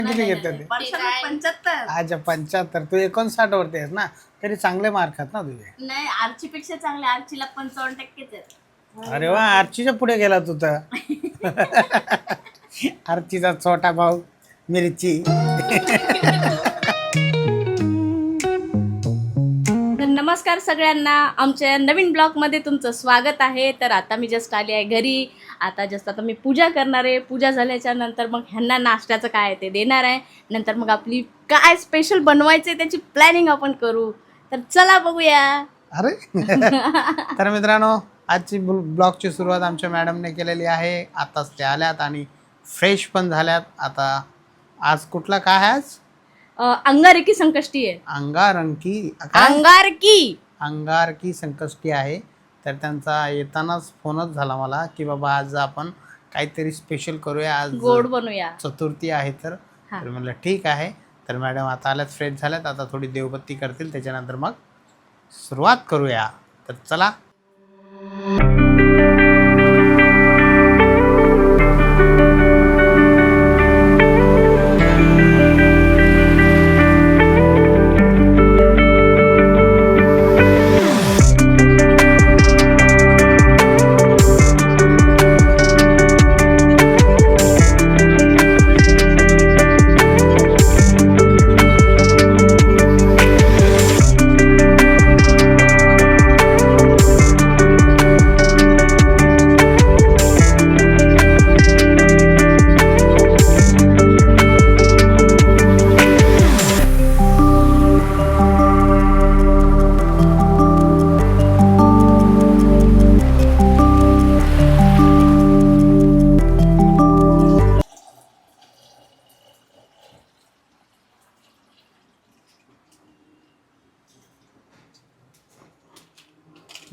किती घेतले ते? 75. अच्छा 75. तू 59 वरती आहेस ना, तरी चांगले मार्क आहेत ना तुझे. नाही आर्ची पेक्षा चांगले, आर्चीला 55% आहेत. अरे वा, आर्चीच्या पुढे गेला तू तर. आर्चीचा छोटा भाऊ मिरची. तर नमस्कार सगळ्यांना, आमच्या नवीन ब्लॉगमध्ये तुमचं स्वागत आहे. तर आता मी जस्ट आली आहे घरी. आता मी पूजा करणार आहे. पूजा झाल्याच्या नंतर मग ह्यांना नाश्त्याचं काय आहे ते देणार आहे. नंतर मग आपली काय स्पेशल बनवायचं आहे त्याची प्लॅनिंग आपण करू. तर चला बघूया. अरे तर मित्रांनो, आजची ब्लॉगची सुरुवात आमच्या मॅडमने केलेली आहे. आताच ते आल्यात आणि फ्रेश पण झाल्यात. आता आज कुठला काय आहे? आज अंगारकी संकष्टी आहे. अंगारकी संकष्टी आहे. तर त्यांचा येतानाच फोनच झाला मला की बाबा आज आपण काहीतरी स्पेशल करूया, आज गोड बनवूया, चतुर्थी आहे. तर म्हणलं ठीक आहे. तर मॅडम आता आल्यात, फ्रेश झाल्यात. आता थोडी देवबत्ती करतील, त्याच्यानंतर मग सुरुवात करूया. तर चला.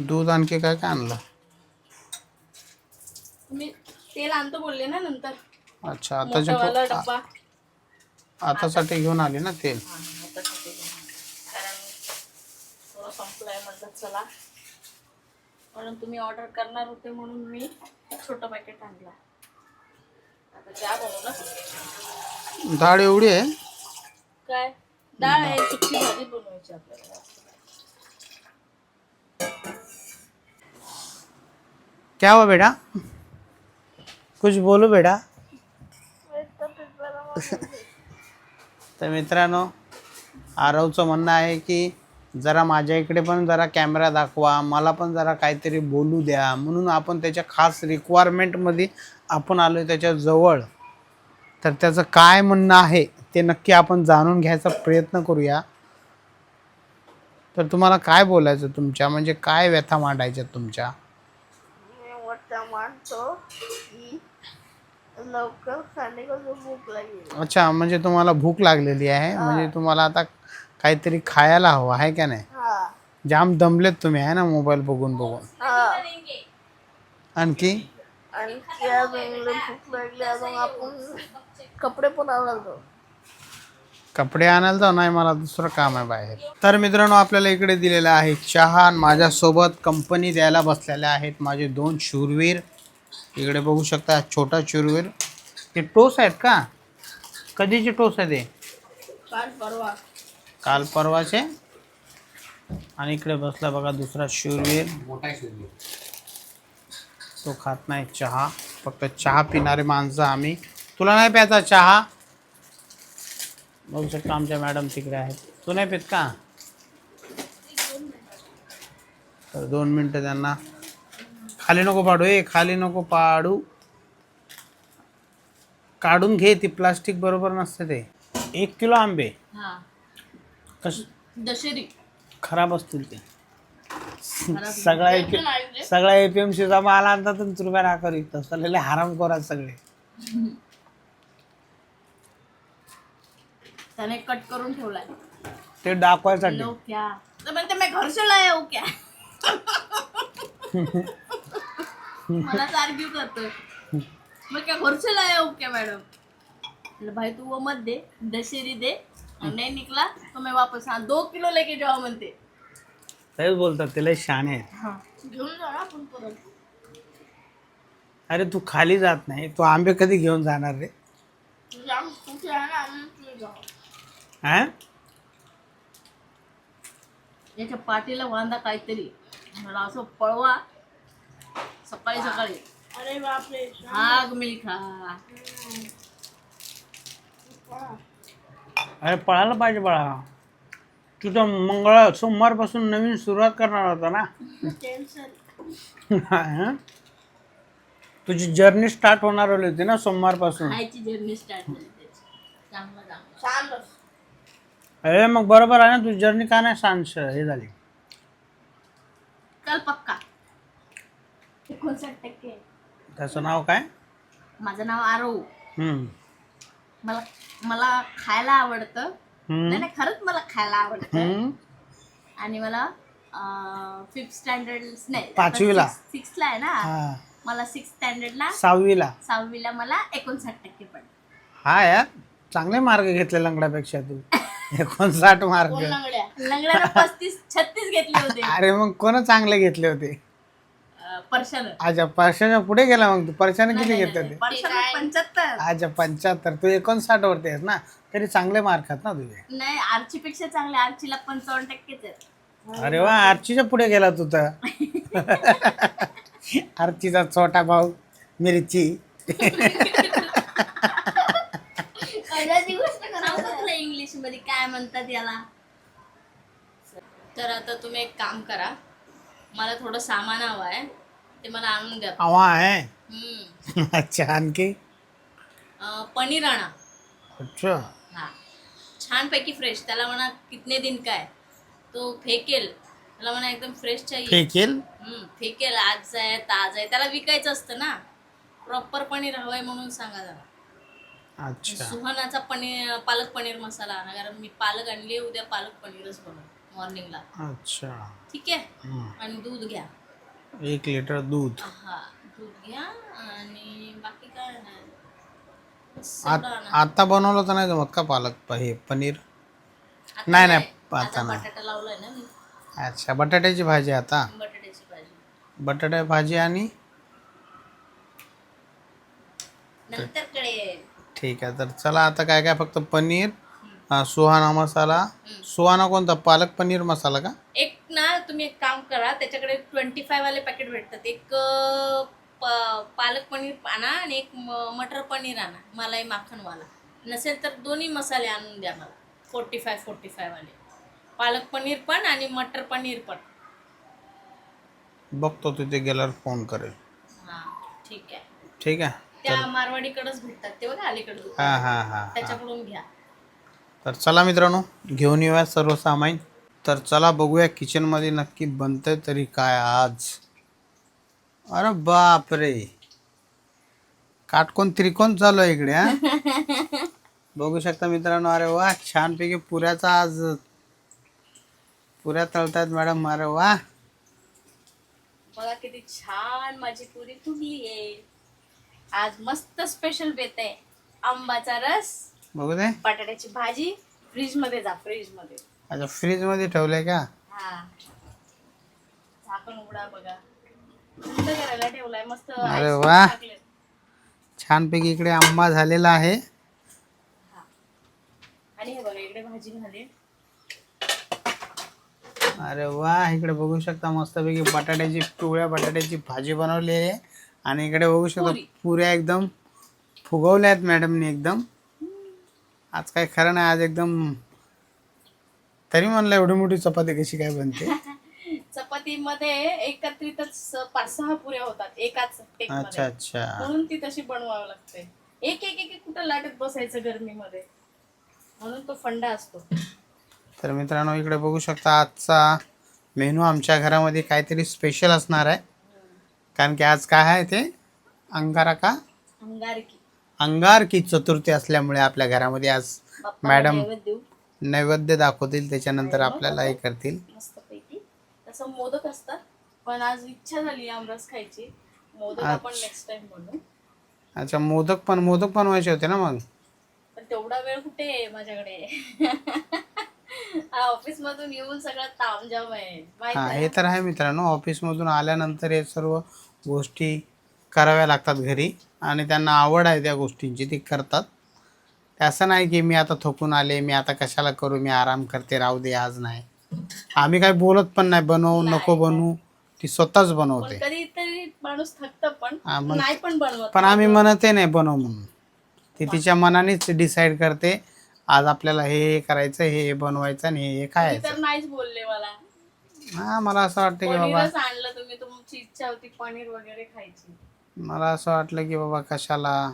दूध आणखी काय काय आणलं? मी तेल आणतो बोलले ना नंतर. अच्छा, मोठावाला डब्बा आतासाठी घेऊन आली ना तेल. आतासाठी कारण थोडं संपलंय म्हटलं चला, म्हणून तुम्ही ऑर्डर करणार होते म्हणून मी छोटं पॅकेट आणलं. आता चहा बनवू ना. डाळ एवढी आहे? काय डाळ आहे, सुकी भाजी बनवायची आपल्याला. क्या हुआ बेटा? कुछ बोलो बेटा. तर मित्रांनो, आरवचं म्हणणं आहे की जरा माझ्या इकडे पण जरा कॅमेरा दाखवा, मला पण जरा काहीतरी बोलू द्या, म्हणून आपण त्याच्या खास रिक्वायरमेंटमध्ये आपण आलो त्याच्या जवळ. तर त्याचं काय म्हणणं आहे ते नक्की आपण जाणून घ्यायचा प्रयत्न करूया. तर तुम्हाला काय बोलायचं, तुमच्या म्हणजे काय व्यथा मांडायच्या तुमच्या? मानतो की लवकर खाणे को भूक लागली. अच्छा, म्हणजे तुम्हाला भूक लागलेली आहे, म्हणजे तुम्हाला आता काहीतरी खायला हवं आहे का नाही? जाम दमलेत तुम्ही आहे ना मोबाईल बघून बघून. आणखी भूक लागली, अजून आपण कपडे पण आवडतो. कपडे आणायला जाऊ, नाही मला दुसरं काम आहे बाहेर. तर मित्रांनो, आपल्याला इकडे दिलेला आहे चहा. माझ्यासोबत कंपनी द्यायला बसलेले आहेत माझे 2 शूरवीर. इकडे बघू शकता, छोटा शूरवीर. ते टोस आहेत का? कधीचे टोस आहे ते? काल परवाचे. आणि इकडे बसला बघा दुसरा शूरवीर, मोठा शूरवीर. तो खात नाही चहा, फक्त चहा पिणारे माणसं आम्ही. तुला नाही प्यायचा चहा? बघू शकता आमच्या मॅडम तिकडे आहेत. तू नाही पेत का? तर 2 मिनटं त्यांना. खाली नको पाडू, खाली नको पाडू. काढून घे, ती प्लास्टिक बरोबर नसते ते. 1 किलो आंबे दशेरी खराब असतील ते. सगळा APMCचा माल आणता तुम्ही रुपया नाकार विकता. सगळे हराम करा सगळे. त्याने कट करून ठेवलाय ते दाखवायसाठी. क्या तर म्हणते मी घर से लाया हूं क्या? मला आर्ग्यू करतोय, मैं क्या घर से लाया हूं क्या मैडम? भाई तू वो मत दे, दशेरी दे, और नहीं निकला तो मैं वापस 2 किलो लेके जाओ म्हणते. तेच बोलतात, त्याला शाने आहेत. घेऊन जा ना आपण परत. अरे तू खाली जात नाही, तू आंबे कधी घेऊन जाणार रे? तुझ्या हा याच्या पाठीला बांधा काहीतरी, मला असं पळवा सकाळी सकाळी. अरे बापरे. आग मिल्खा. अरे पळायला पाहिजे बाळा, तुझं सोमवारपासून नवीन सुरुवात करणार होता ना. टेन्शन. हा? तुझी जर्नी स्टार्ट होणार होती ना सोमवारपासून. खायची जर्नी स्टार्ट झाली त्याची. चांगलं चांगलं. छान. अरे मग बरोबर आहे ना, तुझी जर्नी का नाही हे झाली. कल पक्का. 59%. त्याचं नाव काय? माझं नाव आरव. हम्म. मला मला खायला आवडतं. हम्म. नाही नाही, खरंच मला खायला आवडतं. हम्म. आणि मला 5th स्टँडर्ड नाही, पाचवीला. 6th ला आहे ना. हा. मला 6th स्टँडर्डला 6वीला मला 59% पडले. हा यार, चांगले मार्क घेतले लंगड्यापेक्षा तू. 59 मार्क. कोण लंगड्या? लंगड्याला 35-36 घेतले होते. अरे मग कोण चांगले घेतले होते? परशानं. अच्छा, परशाच्या पुढे गेला मग तू. परशाने किती घेतले होते? परशानं 75. अच्छा 75. तू 59 वरती आहेस ना, तरी चांगले मार्क आहेत ना तुझे. नाही, आर्चीपेक्षा चांगले. आर्चीला 55%च आहेत. अरे वा, आर्चीच्या पुढे गेला तू तर. आर्चीचा छोटा भाऊ मिरची. सांगितलं इंग्लिश मध्ये काय म्हणतात याला. तर आता तुम्ही एक काम करा, मला थोडं सामान हवं आहे, ते मला आणून द्या. आवा आहे. हम्म. अच्छा, आणखी? पनीर आणा. अच्छा. हा, छानपैकी फ्रेश. त्याला म्हणा कितने दिन का है, तो फेकेल. त्याला म्हणा एकदम फ्रेश चाहिए. फेकेल? फेकेल. आज आहे, ताज आहे. त्याला विकायचं असतं ना. प्रॉपर पनीर हवंय म्हणून सांगा जरा. अच्छा. सुहानाचा पालक पनीर मसाला आणा, कारण मी पालक आणली, उद्या पालक पनीरच बनवू मॉर्निंगला. अच्छा. ठीक आहे. आणि दूध घ्या. 1 लिटर दूध. हा, दूध घ्या. आणि बाकी काय नाही, सोडा आणा. आता बनवलं तर नाही जमत का पालक हे पनीर? आता नाही, आता आता नाही. बटाटा लावलाय ना मी. अच्छा, बटाट्याची भाजी आता. बटाट्याची भाजी बटाटा भाजी आणि नंतर कळेल. ठीक आहे. तर चला आता काय काय, फक्त पनीर, सुहाना मसाला. सुहाना कोणता? पालक पनीर मसाला का? एक ना, तुम्ही एक काम करा, त्याच्याकडे 25 वाले पॅकेट भेटतात. एक पालक पनीर आणा आणि एक मटर पनीर आणा, मलाई माखनवाला. नसेल तर दोन्ही मसाले आणून द्या मला. 45 वाले पालक पनीर पण आणि मटर पनीर पण. बघतो तिथे गेल्यावर फोन करेल. हा, ठीक आहे. ठीक आहे. त्या मारवाडीकडेच भेटतात ते बघा, अलीकडे दुकान. हा हा हा. त्याच्याकडून घ्या. तर चला मित्रांनो, घेऊन येऊया सर्व सामान. तर चला बघूया किचनमध्ये नक्की बनतंय तरी काय आज. अरे बापरे, काटकोन त्रिकोण चालू आहे इकडे. हा, बघू शकता मित्रांनो. अरे वा, छानपैकी पुऱ्याचा आज पुऱ्या तळतायत मॅडम. अरे वा, बघा किती छान माझी पुरी फुगली आहे. आज मस्त स्पेशल बेत आहे. आंबाचा रस, बघू दे. बटाट्याची भाजी. फ्रीज मध्ये जा, फ्रीज मध्ये. अच्छा, फ्रीज मध्ये ठेवलंय का? हा, झाकण उघडा बघा. थंड करायला ठेवलाय मस्त. अरे ice वा. टाकलेत. छानपैकी इकडे आंबा झालेला आहे. हा. आणि हे बघा, इकडे भाजी झाली. अरे वा, इकडे बघू शकता मस्तपैकी पिवळ्या बटाट्याची भाजी बनवली आहे. आणि इकडे बघू शकता पुरी. पुऱ्या एकदम फुगवल्या आहेत मॅडमने एकदम. आज काय खरं नाही, आज एकदम. तरी म्हणलं एवढी मोठी चपाती कशी काय बनते? चपाती मध्ये एकत्रितच 5-6 पुऱ्या होतात एकाच टेक अच्छा मध्ये. अच्छा. म्हणून ती तशी बनवावी लागते. एक एक एक एक कुठं लाटत बसायचं गरमीमध्ये, म्हणून तो फंडा असतो. तर मित्रांनो, इकडे बघू शकता आजचा मेनू आमच्या घरामध्ये काहीतरी स्पेशल असणार आहे. कारण की आज काय आहे ते अंगारकी. अंगारकी चतुर्थी असल्यामुळे आपल्या घरामध्ये आज बाप्पाला मॅडम नैवेद्य देऊ नैवेद्य दाखवतील, त्याच्यानंतर आपल्याला हे करतील. मस्तपैकी. तसं मोदक असतात, पण आज इच्छा झाली आमरस खायची. मोदक आपण नेक्स्ट टाइम बनवू. अच्छा, मोदक बनवायचे होते ना मग? पण तेवढा वेळ कुठे आहे माझ्याकडे. ऑफिस मधून येऊन सगळं तामझाम आहे माहित हां, आहे. हे तर आहे मित्रांनो. ऑफिसमधून आल्यानंतर हे सर्व गोष्टी कराव्या लागतात घरी, आणि त्यांना आवड आहे त्या गोष्टींची, ती करतात. ते असं नाही की मी आता थकून आले, मी आता कशाला करू, मी आराम करते, राहू दे आज नाही. आम्ही काही बोलत पण नाही बनवू नको बनवू, ती स्वतःच पण बनवते. कधीतरी माणूस थकतं पण हा, मग नाही पण बनवत. पण आम्ही म्हणतही नाही बनव म्हणून. ती तिच्या मनानेच डिसाईड करते आज आपल्याला हे करायचं, हे बनवायचं आणि हे तुम्ही खायचं. तर नाहीच बोलले मला. हा, मला असं वाटतं की बाबा, पनीरच आणलं तुम्ही, तुमची इच्छा होती पनीर वगैरे खायची. मला असं वाटलं की बाबा कशाला.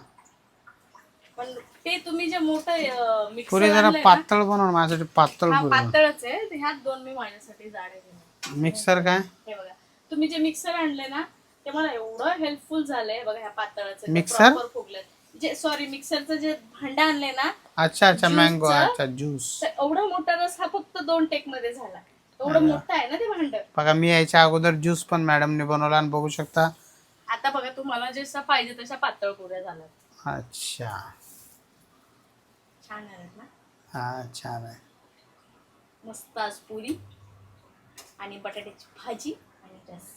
पण ते तुम्ही जे मोठं पुरी मिक्सर जरा आणलंय ना, पातळ बनव, माझ्यासाठी पातळ हा पुरी. पातळच आहे. ते ह्यात 2 मी माझ्यासाठी जाडे घेणार. मिक्सर काय हे बघा, तुम्ही जे मिक्सर आणले ना ते मला एवढं हेल्पफुल झालंय बघा. ह्या पातळाचं मिक्सर? प्रॉपर फुगलंय. जे सॉरी, मिक्सरचं जे भांडं आणलंय ना, अच्छा अच्छा, ज्यूसचं? मँगो, अच्छा ज्यूस. तर एवढा मोठा रस हा फक्त 2 टेक मध्ये झाला. एवढं मोठं आहे ना ते भांड. बघा, मी यायच्या अगोदर ज्यूस पण मॅडमने बनवला आणि बघू शकता. आता बघा, तुम्हाला जसं पाहिजे तशा पातळ पुऱ्या झाल्यात. अच्छा, छान आहेत ना. हा छान आहे. मस्त आज पुरी आणि बटाट्याची भाजी आणि रस.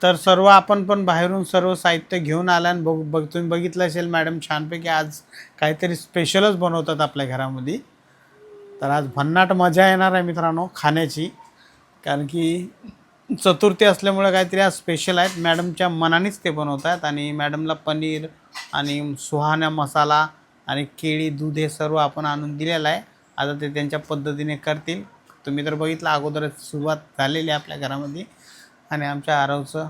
तर सर्व आपण पण बाहेरून सर्व साहित्य घेऊन आला आणि तुम्ही बघितलं असेल मॅडम छानपैकी आज काहीतरी स्पेशलच बनवतात आपल्या घरामध्ये. तर आज भन्नाट मजा येणार आहे मित्रांनो खाण्याची, कारण की चतुर्थी असल्यामुळे काहीतरी आज स्पेशल आहेत. मॅडमच्या मनानेच ते बनवतात आणि मॅडमला पनीर आणि सुहाना मसाला आणि केळी, दूध हे सर्व आपण आणून दिलेलं आहे. आता ते त्यांच्या पद्धतीने करतील. तुम्ही तर बघितलं अगोदरच सुरुवात झालेली आहे आपल्या घरामध्ये. आणि आमच्या आरवचं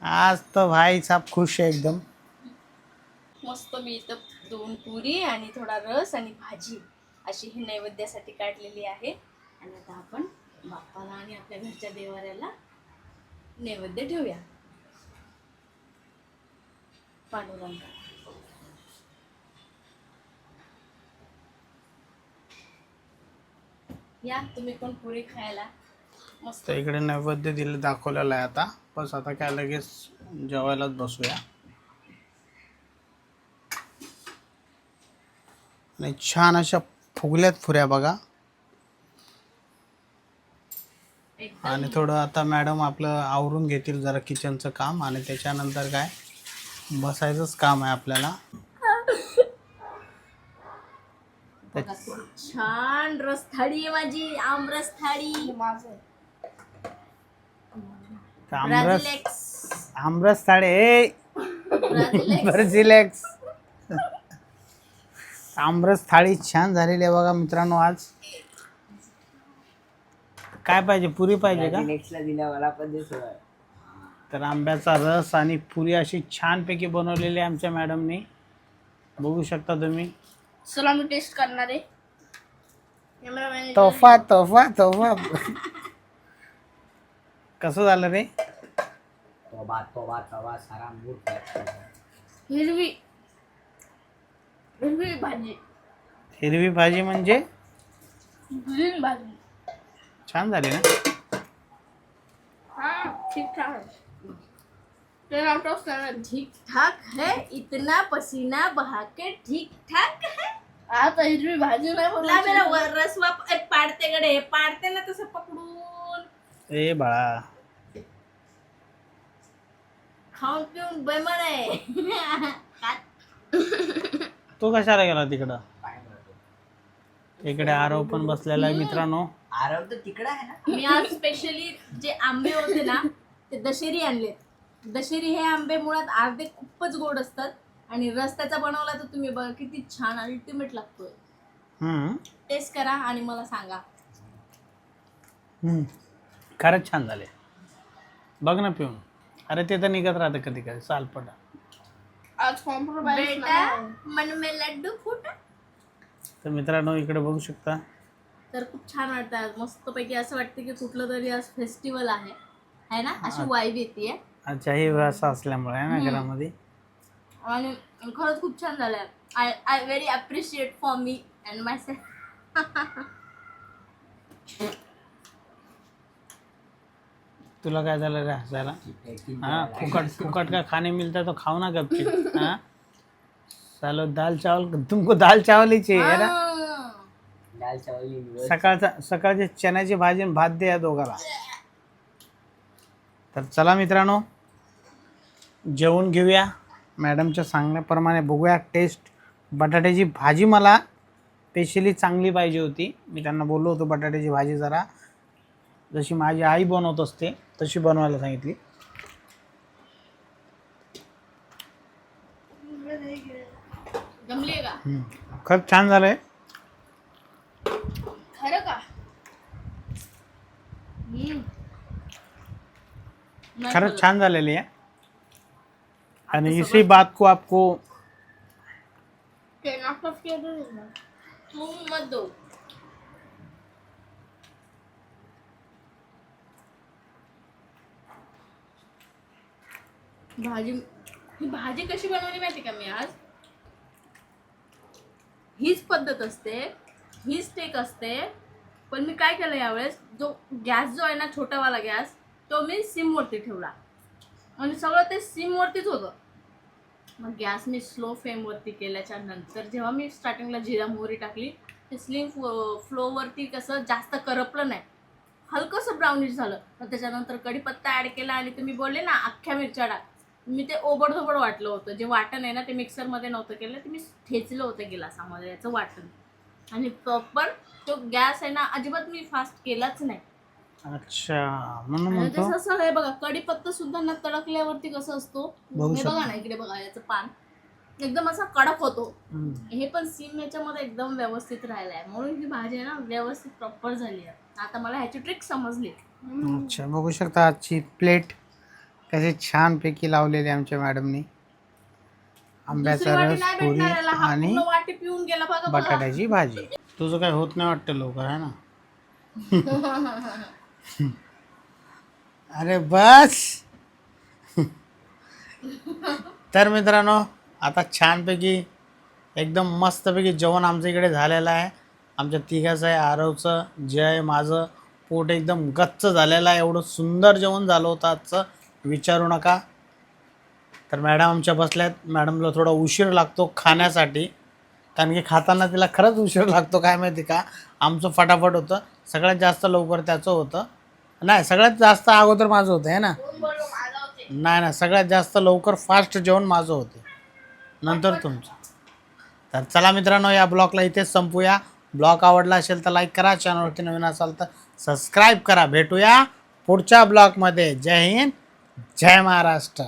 आज तर भाई साहब खुश आहे एकदम. मस्त मी इथं 2 पुरी आणि थोडा रस आणि भाजी अशी ही नैवेद्यासाठी काढलेली आहे. आणि आता आपण बाप्पाला आणि आपल्या घरच्या देवाऱ्याला नैवेद्य ठेवूया. पांडुरंगा, या तुम्ही पण पुरी खायला. मस्त. तर इकडे नैवेद्य दिलं दाखवलेलं आहे. आता बस आता काय लगेच जेवायलाच बसूया. आणि छान अशा फुगल्यात पुऱ्या बघा. एकदम आणि थोडं आता मॅडम आपलं आवरून घेतील जरा किचनचं काम आणि त्याच्यानंतर काय बसायचंच काम आहे आपल्याला. बघा, किती छान रस थाळी आहे माझी. आमरस थाळी. आमरस थाळी ब्राझिलेक्स. आमरस थाळी छान झालेली आहे बघा मित्रांनो. आज काय पाहिजे, पुरी पाहिजे का? तर आंब्याचा रस आणि पुरी अशी छानपैकी बनवलेली आहे आमच्या मॅडमने. बघू शकता तुम्ही. चला मी टेस्ट करणार आहे. तोफा तोफा तोफा. कसं झालं रे? हिरवी हिरवी भाजी. हिरवी भाजी म्हणजे ग्रीन भाजी. छान झाली ना? हाँ ठीक ठाक है. 10 out of 7. ठीक ठाक है. इतना पसीना बहा के ठीक ठाक है. आता हिरवी भाजी नाही बोला. मेरा रस पाडते कडे पाडते ना तसं पकडून. ए बाळा, खाऊन पिऊन बेमन आहे. तू कशाला गेला तिकडं? इकडे आरव पण बसलेला आहे मित्रांनो. आरव तर तिकडं आहे ना. मी आज स्पेशली जे आंबे होते ना ते दशेरी आणलेत. दशेरी हे आंबे मुळात अर्धे खूपच गोड असतात आणि रस त्याचा बनवला तर तुम्ही बघा किती छान अल्टिमेट लागतोय. टेस्ट करा आणि मला सांगा. खरंच छान झाले. बघ ना पिऊन. अरे ते तर निघत राहतं कधी कधी सालपटा. आज कॉम्प्रोमाइज बेटा मन में लड्डू फुटा. तर मित्रांनो इकडे बघू शकता. तर खूप छान वाटतं आज. मस्तपैकी असं वाटतं की कुठलं तरी आज फेस्टिवल आहे ना, अशी वाईब येते. अच्छा, हे असं असल्यामुळे आहे ना घरामध्ये. आणि खरंच खूप छान झालंय. I very appreciate for me and my self. तुला काय झालं रे हसायला? हाँ, फुकट फुकट का खाने मिलता है तो खाओ ना गपचूप. हाँ, सालो दाल चावल, तुमको दाल चावल ही चाहिए ना? दाल चावल सकाळची चण्याची भाजी आणि भात द्या दोघाला. तर चला मित्रांनो जेवून घेऊया मॅडमच्या सांगण्याप्रमाणे बघूया टेस्ट. बटाट्याची भाजी मला स्पेशली चांगली पाहिजे होती. मी त्यांना बोललो होतो बटाट्याची भाजी जरा जशी माझी आई बनवत असते तशी बनवायला सांगितली. जमली का खरंच छान झालं आहे. खरं का? नाही खरंच खरं. छान झालेली आहे. आणि आता इसी बात को आपको ते नाश्ताच केलं ना. तू मत दो. भाजी ही भाजी कशी बनवली माहिती का मी आज? हीच पद्धत असते, हीच टेक असते, पण मी काय केलं यावेळेस, जो गॅस जो आहे ना छोटावाला गॅस तो मी सिमवरती ठेवला आणि सगळं ते सिमवरतीच होतं. मग गॅस मी स्लो फ्लेमवरती केल्याच्या नंतर जेव्हा मी स्टार्टिंगला जिरा मोहरी टाकली ते स्लिम फ्लोवरती कसं जास्त करपलं नाही, हलकंसं ब्राउनिश झालं. मग त्याच्यानंतर कढीपत्ता ॲड केला आणि तुम्ही बोलले ना अख्ख्या मिरच्या टाक, मी ते ओबडधोबड वाटलं होतं. जे वाटण आहे ना ते मिक्सरमध्ये नव्हतं केलं, ते मी ठेचलं होतं गिलासामध्ये याचं वाटण. आणि प्रॉपर तो गॅस आहे ना अजिबात मी फास्ट केलाच नाही. अच्छा म्हणून आणि म्हणतो जसं असं हे बघा कढीपत्ता सुद्धा ना तडकल्यावरती कसं असतो बघू हे शकता. बघा ना इकडे बघा याचं पान एकदम असा कडक होतो. हम्म. हे पण सीम याच्यामध्ये एकदम व्यवस्थित राहिलं आहे म्हणून ही भाजी आहे ना व्यवस्थित प्रॉपर झाली आहे. आता मला ह्याची ट्रिक समजली. अच्छा बघू शकता आजची प्लेट कशी छानपैकी लावलेली आमच्या मॅडमनी. दुसरी आंब्याचा वाटी रस, नाही पुरी भेटणार याला, हा आणि पूर्ण वाटी पिऊन गेला बघा बघा. बटाट्याची भाजी. तुझं काय होत नाही वाटतं लवकर आहे ना. अरे बस. तर मित्रांनो आता छानपैकी एकदम मस्तपैकी जेवण आमच्या इकडे झालेलं आहे. आमच्या तिघाचं आहे, आरवचं, जय, माझं. पोट एकदम गच्च झालेलं आहे. एवढं सुंदर जेवण झालं होतं आजचं विचारू नका. तर मॅडम आमच्या बसल्यात. मॅडमला थोडा उशीर लागतो खाण्यासाठी कारण की खाताना तिला खरंच उशीर लागतो. काय माहिती का, आमचं फटाफट होतं. सगळ्यात जास्त लवकर त्याचं होतं. नाही सगळ्यात जास्त अगोदर माझं होतं आहे ना. नाही सगळ्यात जास्त लवकर फास्ट जेवण माझं होते नंतर तुमचं. तर चला मित्रांनो या ब्लॉगला इथेच संपूया. ब्लॉग आवडला असेल तर लाईक करा, चॅनलवरती नवीन असाल तर सबस्क्राईब करा. भेटूया पुढच्या ब्लॉगमध्ये. जय हिंद, जय महाराष्ट्र.